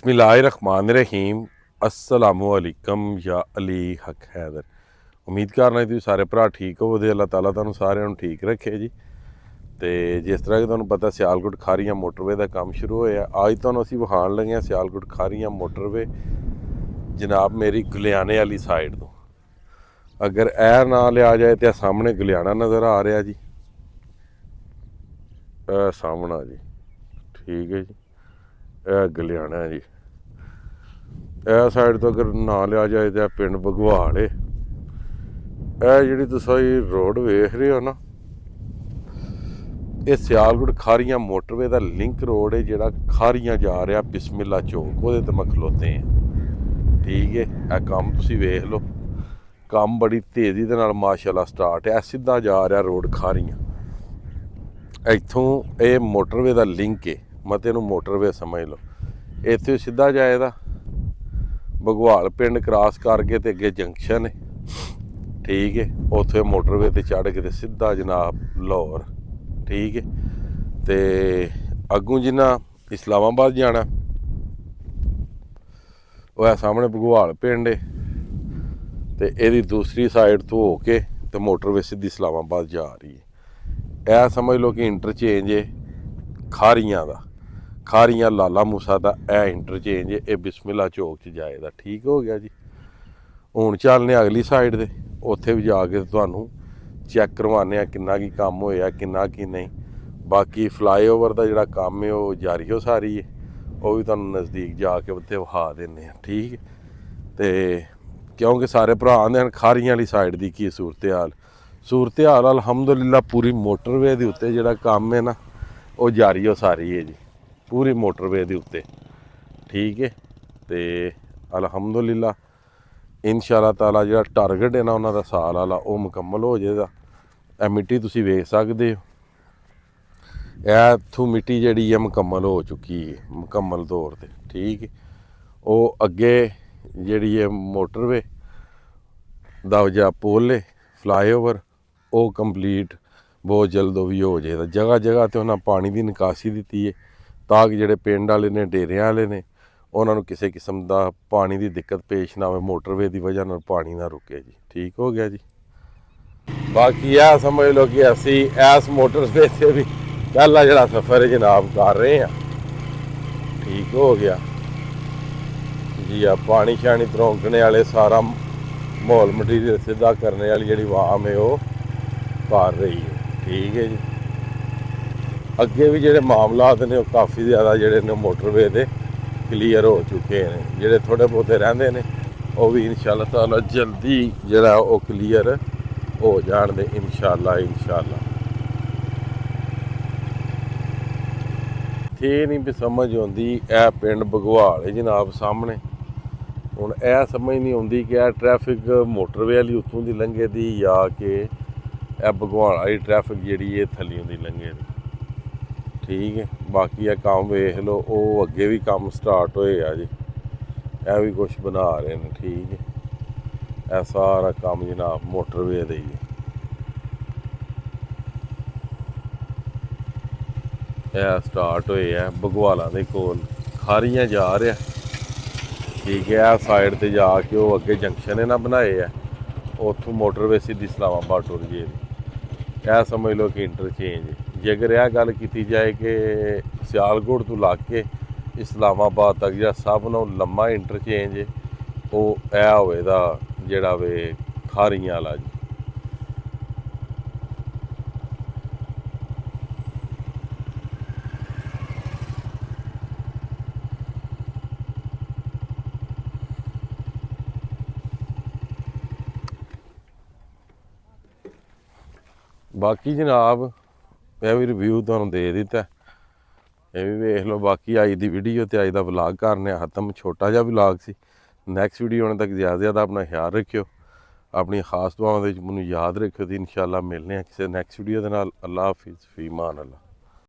बिस्मिल्लाहिर्रहमानिर्रहीम अस्सलामुअलैकुम या अली हक हैदर। उम्मीद करना तुसीं सारे भरा ठीक हो ते अल्लाह ताला तुहानूं सारिਆਂ ਨੂੰ ठीक रखे जी। तो जिस तरह कि तुहानूं पता सियालकोट खारियां मोटरवे का काम शुरू होया, अज तुहानूं असीं विखाण लगे हां सियालकोट खारियां मोटरवे जनाब मेरी गुलियाने वाली साइड तो। अगर ऐ ना लिया जाए तो सामने गुलियाना नज़र आ रहा जी, सामना जी, ठीक है जी, गुलियाना जी। ਇਹ ਸਾਈਡ ਤੋਂ ਅਗਰ ਨਾ ਲਿਆ ਜਾਏ ਤਾਂ ਪਿੰਡ ਬਗਵਾਲ ਏ। ਇਹ ਜਿਹੜੀ ਤੁਸੀਂ ਰੋਡ ਵੇਖ ਰਹੇ ਹੋ ਨਾ, ਇਹ ਸਿਆਲਕੋਟ ਖਾਰੀਆਂ ਮੋਟਰਵੇ ਦਾ ਲਿੰਕ ਰੋਡ ਹੈ ਜਿਹੜਾ ਖਾਰੀਆਂ ਜਾ ਰਿਹਾ ਬਿਸਮਿल्ला ਚੌਕ, ਉਹਦੇ ਤੇ ਮੈਂ ਖਲੋਤੇ ਹਾਂ। ਠੀਕ ਹੈ, ਇਹ ਕੰਮ ਤੁਸੀਂ ਵੇਖ ਲਓ, ਕੰਮ ਬੜੀ ਤੇਜ਼ੀ ਦੇ ਨਾਲ ਮਾਸ਼ਾਅੱਲਾ ਸਟਾਰਟ ਹੈ। ਸਿੱਧਾ ਜਾ ਰਿਹਾ ਰੋਡ ਖਾਰੀਆਂ, ਇੱਥੋਂ ਇਹ ਮੋਟਰਵੇ ਦਾ ਲਿੰਕ ਹੈ, ਮਤੇ ਨੂੰ ਮੋਟਰਵੇ ਸਮਝ ਲਓ। ਇੱਥੇ ਸਿੱਧਾ ਜਾਏਦਾ बगवाल पिंड क्रॉस करके तो अगे जंक्शन है, ठीक है, उत्थे मोटरवे ते चढ़ के सीधा जनाब लाहौर, ठीक है। तो अगों जिन्ना इस्लामाबाद जाना वह सामने बगवाल पिंड है, तो यदी दूसरी साइड तो हो के तो मोटरवे सीधी इस्लामाबाद जा रही है। यह समझ लो कि इंटरचेंज है खारियां का, खारियां लाला मूसा का यह इंटरचेंज है, ये बिस्मिल्ला चौक च जाएगा। ठीक हो गया जी। हुण चलने अगली साइड दे, उत्थे भी जाके तुहानूं चैक करवाने किन्ना की काम होया किन्ना की नहीं। बाकी फ्लाईओवर का जिहड़ा काम है वो जारी हो सारी है, वो भी तुहानूं नज़दीक जाके उत्थे विखा दिंदे हैं। ठीक है, तो क्योंकि सारे भरा आंदे हन खारियां वाली साइड की की सूरत हाल अलहमदुलिल्लाह पूरी मोटरवे के उत्ते जिहड़ा काम है ना वो जारी हो सारी है जी, पूरी मोटरवे के उत्ते। ठीक है, तो अलहमदुलिल्लाह इंशाअल्लाह ताला जो टारगेट है ना उन्होंने साल वाला वो मुकम्मल हो जाएगा। यह मिट्टी तुसीं वेख सकते हो, यह इत्थों मिट्टी जी है मुकम्मल हो चुकी है मुकम्मल तौर पर। ठीक है, वो अगे जी है मोटरवे दा जा पुल है फ्लाईओवर, वो कंप्लीट बहुत जल्द वो भी हो जाएगा। जगह जगह तो उन्हें पानी की निकासी दी है ताकि जोड़े पिंड वाले ने डेरिया वाले ने उन्होंने किसी किस्म का पानी की दिक्कत पेश ना आए, मोटरवे की वजह न पानी ना रुके जी। ठीक हो गया जी। बाकी यह समझ लो कि असी इस मोटरवे से भी पहला जोड़ा सफ़र जनाब कर रहे हैं। ठीक हो गया जी। पानी शानी तरौंकने वाले सारा माहौल मटीरियल सीधा करने वाली जी वाम है वो कर रही है। ठीक है जी। अगे भी जोड़े मामलात ने काफ़ी ज़्यादा जोड़े ने मोटरवे के क्लीयर हो चुके हैं, जोड़े थोड़े बहुते रहंदे ने वो भी इंशाअल्लाह ताला जल्दी जोड़ा वो क्लीयर हो जाने इंशाअल्लाह। थे नहीं भी समझ आती यह पिंड बगवाल है जनाब सामने। हुण यह समझ नहीं आती कि यह ट्रैफिक मोटरवे वाली उत्तों की लंघे दी या कि यह बगवाल वाली ट्रैफिक जी थल्लियों की लंघे दी। ठीक है, बाकी यह काम वेख लो, वो अगे भी काम स्टार्ट होया जी, यह भी कुछ बना रहे हैं। ठीक है, यह सारा काम जनाब मोटरवे का ही है। यह स्टार्ट होया बगवालों के कोल खारियां जा रहा। ठीक है, यह साइड पर जाके वो अगे जंक्शन है ना बनाए है, उतों मोटरवे सीधी इस्लामाबाद टुर जाएगी। यह समझ लो कि इंटरचेंज है। जे अगर यह गल की जाए कि सियालकोट तो ला के इस्लामाबाद तक जो सब नों लम्मा इंटरचेंज है वो यह होएगा जोड़ा वे खारियां वाला जी। बाकी जनाब यह भी रिव्यू तुहानूं दे दिता, यह भी वेख लो। बाकी अज की वीडियो तो अज का व्लॉग करने खत्म, छोटा जहा व्लॉग सी। नैक्सट वीडियो आने तक ज़्यादा से ज़्यादा अपना ख्याल रखियो, अपनी खास दुआओं मैनूं याद रखियो। तो इंशाअल्लाह मिलने किसी नैक्सट वीडियो के नाल। अल्लाह हाफिज़, फी मान अल्लाह।